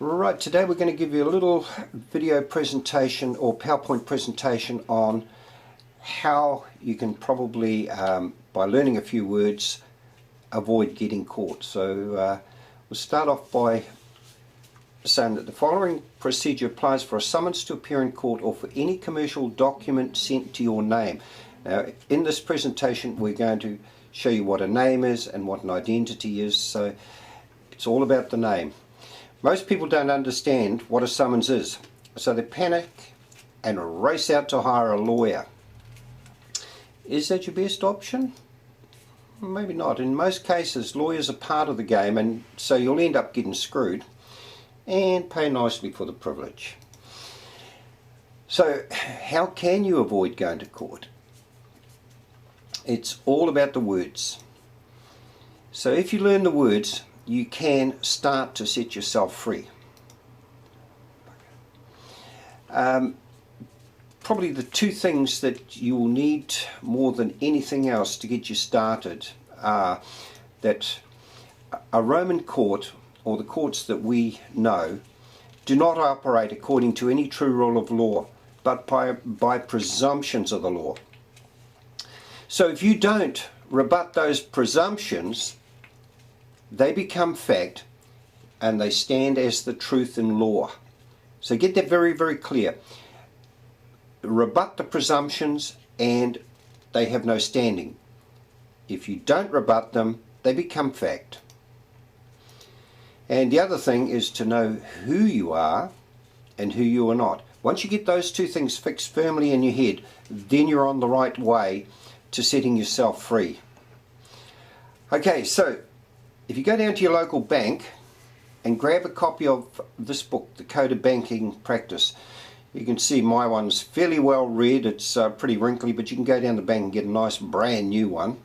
Right, today we're going to give you a little video presentation or PowerPoint presentation on how you can probably, by learning a few words, avoid getting caught. So we'll start off by saying that the following procedure applies for a summons to appear in court or for any commercial document sent to your name. Now, in this presentation we're going to show you what a name is and what an identity is, so it's all about the name. Most people don't understand what a summons is, so they panic and race out to hire a lawyer. Is that your best option? Maybe not. In most cases, lawyers are part of the game, and so you'll end up getting screwed and pay nicely for the privilege. So how can you avoid going to court? It's all about the words. So if you learn the words, you can start to set yourself free. Probably the two things that you will need more than anything else to get you started are that a Roman court, or the courts that we know, do not operate according to any true rule of law, but by presumptions of the law. So if you don't rebut those presumptions, they become fact and they stand as the truth in law. So get that very, very clear. Rebut the presumptions and they have no standing. If you don't rebut them, they become fact. And the other thing is to know who you are and who you are not. Once you get those two things fixed firmly in your head, then you're on the right way to setting yourself free. Okay, so if you go down to your local bank and grab a copy of this book, The Code of Banking Practice, you can see my one's fairly well read. It's pretty wrinkly, but you can go down to the bank and get a nice brand new one.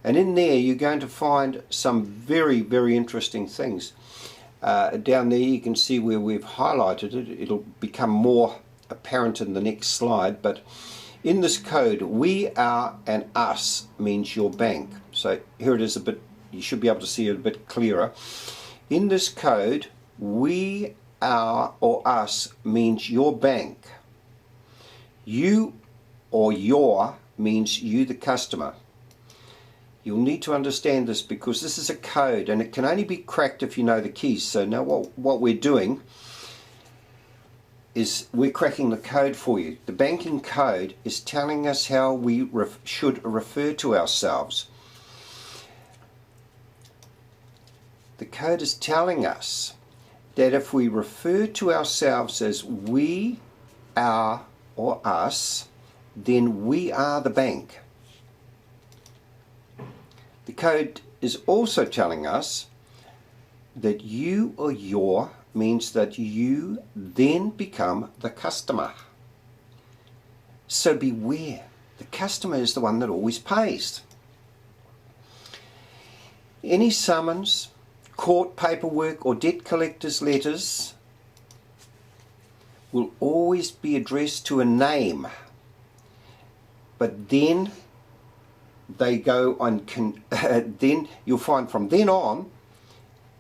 And in there you're going to find some very, very interesting things. Down there you can see where we've highlighted it. It'll become more apparent in the next slide, but in this code, we are and us means your bank. So here it is a bit. You should be able to see it a bit clearer. In this code, we, our, or us means your bank. You or your means you, the customer. You'll need to understand this because this is a code and it can only be cracked if you know the keys. So now what we're doing is we're cracking the code for you. The banking code is telling us how we should refer to ourselves. The code is telling us that if we refer to ourselves as we, our, or us, then we are the bank. The code is also telling us that you or your means that you then become the customer. So beware, the customer is the one that always pays. Any summons, court paperwork or debt collector's letters will always be addressed to a name, but then they go on, then you'll find from then on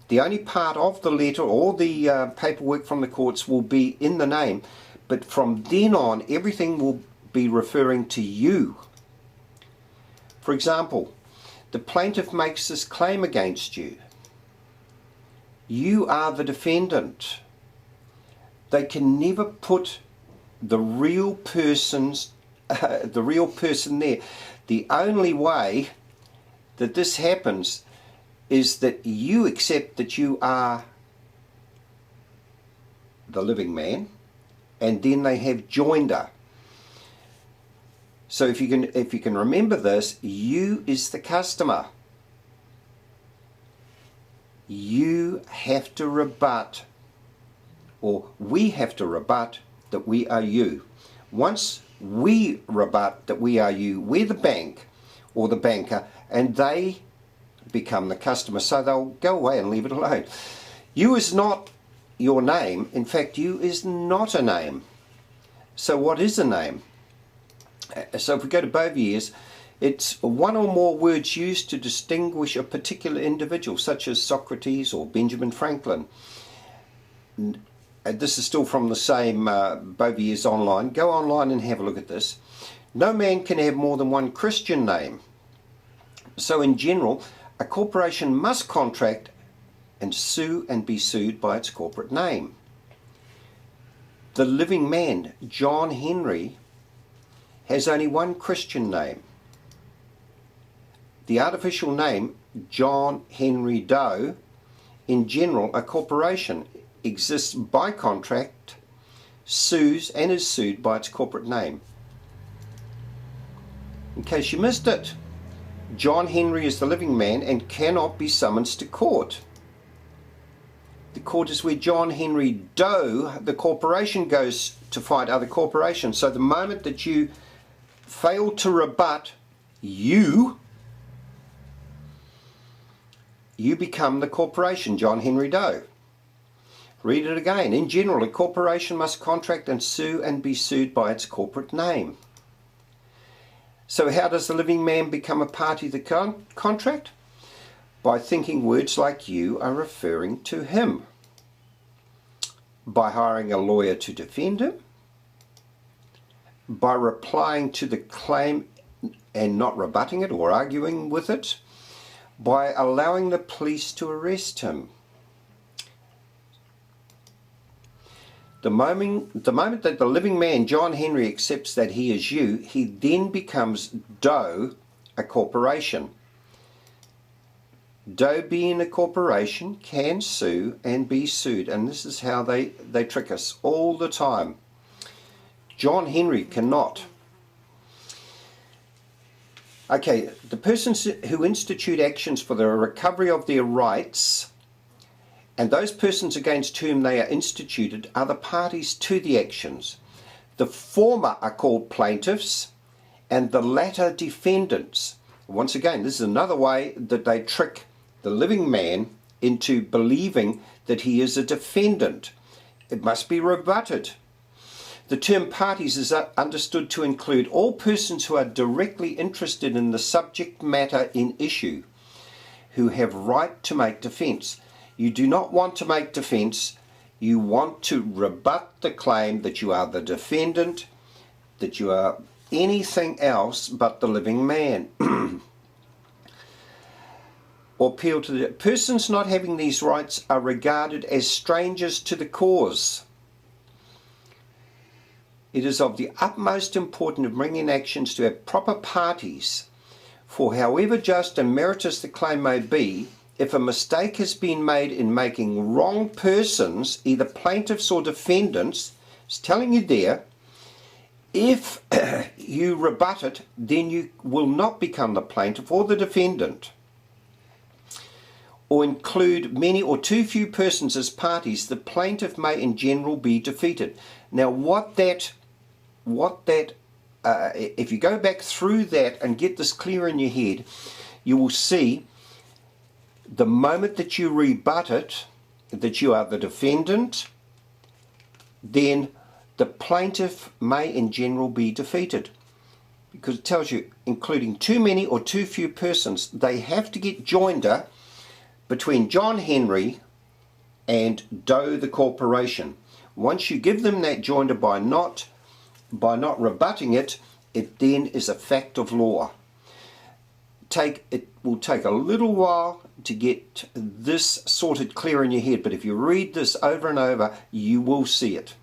the only part of the letter or the paperwork from the courts will be in the name, but from then on everything will be referring to you. For example, the plaintiff makes this claim against you. You are the defendant. They can never put the real person there. The only way that this happens is that you accept that you are the living man, and then they have joinder. So if you can remember this, you is the customer. You have to rebut, or we have to rebut, that we are you. Once we rebut that we are you, we're the bank or the banker, and they become the customer. So they'll go away and leave it alone. You is not your name. In fact, you is not a name. So what is a name? So if we go to Bovier's, It's one or more words used to distinguish a particular individual, such as Socrates or Benjamin Franklin. this is still from the same Bovier's online. Go online and have a look at this. No man can have more than one Christian name. So in general, a corporation must contract and sue and be sued by its corporate name. The living man, John Henry, has only one Christian name. The artificial name, John Henry Doe, in general, a corporation exists by contract, sues and is sued by its corporate name. In case you missed it, John Henry is the living man and cannot be summoned to court. The court is where John Henry Doe, the corporation, goes to fight other corporations. So the moment that you fail to rebut, you become the corporation, John Henry Doe. Read it again. In general, a corporation must contract and sue and be sued by its corporate name. So how does the living man become a party to the contract? By thinking words like you are referring to him. By hiring a lawyer to defend him. By replying to the claim and not rebutting it or arguing with it. By allowing the police to arrest him. The moment that the living man, John Henry, accepts that he is you, he then becomes Doe, a corporation. Doe, being a corporation, can sue and be sued, and this is how they trick us all the time. John Henry cannot. Okay, the persons who institute actions for the recovery of their rights, and those persons against whom they are instituted, are the parties to the actions. The former are called plaintiffs, and the latter defendants. Once again, this is another way that they trick the living man into believing that he is a defendant. It must be rebutted. The term parties is understood to include all persons who are directly interested in the subject matter in issue, who have right to make defence. You do not want to make defence, you want to rebut the claim that you are the defendant, that you are anything else but the living man. Or appeal to the persons not having these rights are regarded as strangers to the cause. It is of the utmost importance in bringing actions to have proper parties, for however just and meritorious the claim may be, if a mistake has been made in making wrong persons, either plaintiffs or defendants, it's telling you there, if you rebut it, then you will not become the plaintiff or the defendant. Or include many or too few persons as parties, the plaintiff may in general be defeated. Now if you go back through that and get this clear in your head, you will see the moment that you rebut it, that you are the defendant, then the plaintiff may in general be defeated. Because it tells you, including too many or too few persons, they have to get joinder between John Henry and Doe the corporation. Once you give them that joinder by not rebutting it, it then is a fact of law. It will take a little while to get this sorted clear in your head, but if you read this over and over, you will see it.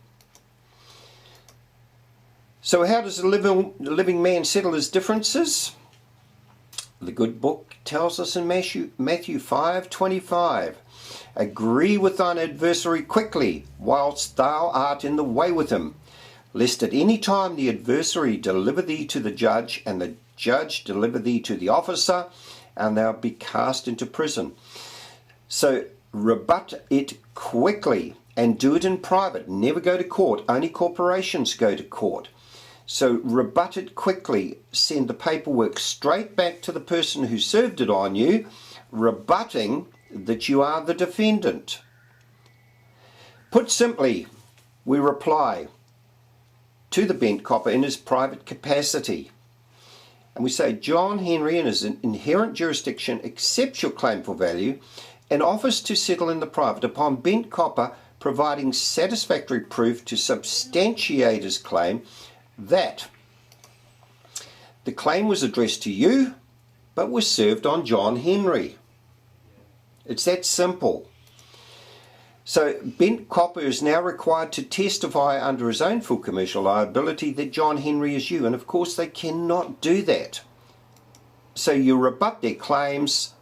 So how does the living man settle his differences? The good book tells us in Matthew 5:25, agree with thine adversary quickly, whilst thou art in the way with him, lest at any time the adversary deliver thee to the judge, and the judge deliver thee to the officer, and thou be cast into prison. So rebut it quickly and do it in private. Never go to court. Only corporations go to court. So rebut it quickly. Send the paperwork straight back to the person who served it on you, rebutting that you are the defendant. Put simply, we reply to the bent copper in his private capacity. And we say, John Henry in his inherent jurisdiction accepts your claim for value and offers to settle in the private upon bent copper providing satisfactory proof to substantiate his claim that the claim was addressed to you but was served on John Henry. It's that simple. So Bent Copper is now required to testify under his own full commercial liability that John Henry is you, and of course they cannot do that. So you rebut their claims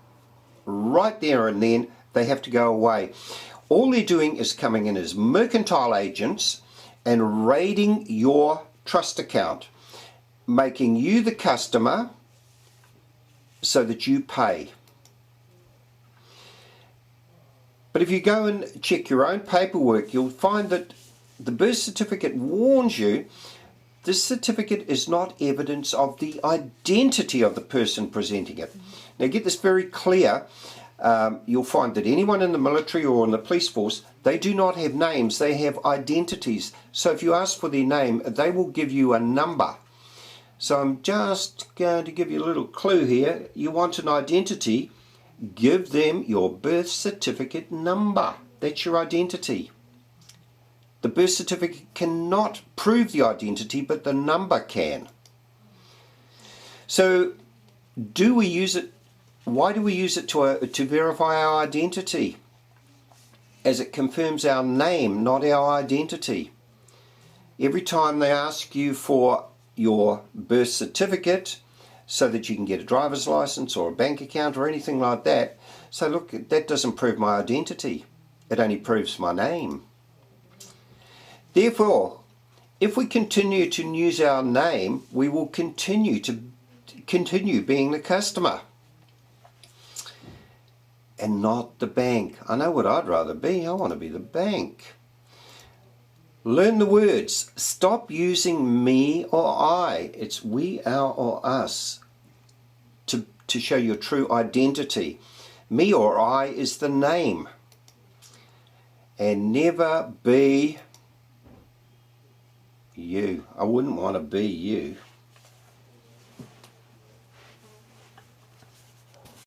right there and then. They have to go away. All they're doing is coming in as mercantile agents and raiding your trust account, making you the customer so that you pay. But if you go and check your own paperwork, you'll find that the birth certificate warns you this certificate is not evidence of the identity of the person presenting it. Now get this very clear. You'll find that anyone in the military or in the police force, they do not have names, they have identities. So if you ask for their name, they will give you a number. So I'm just going to give you a little clue here. You want an identity, give them your birth certificate number. That's your identity. The birth certificate cannot prove the identity, but the number can. So do we use it? Why do we use it to verify our identity? As it confirms our name, not our identity. Every time they ask you for your birth certificate so that you can get a driver's license or a bank account or anything like that, so look, that doesn't prove my identity. It only proves my name. Therefore, if we continue to use our name, we will continue being the customer and not the bank. I know what I'd rather be. I want to be the bank. Learn the words. Stop using me or I. It's we, our, or us to show your true identity. Me or I is the name. And never be you. I wouldn't want to be you.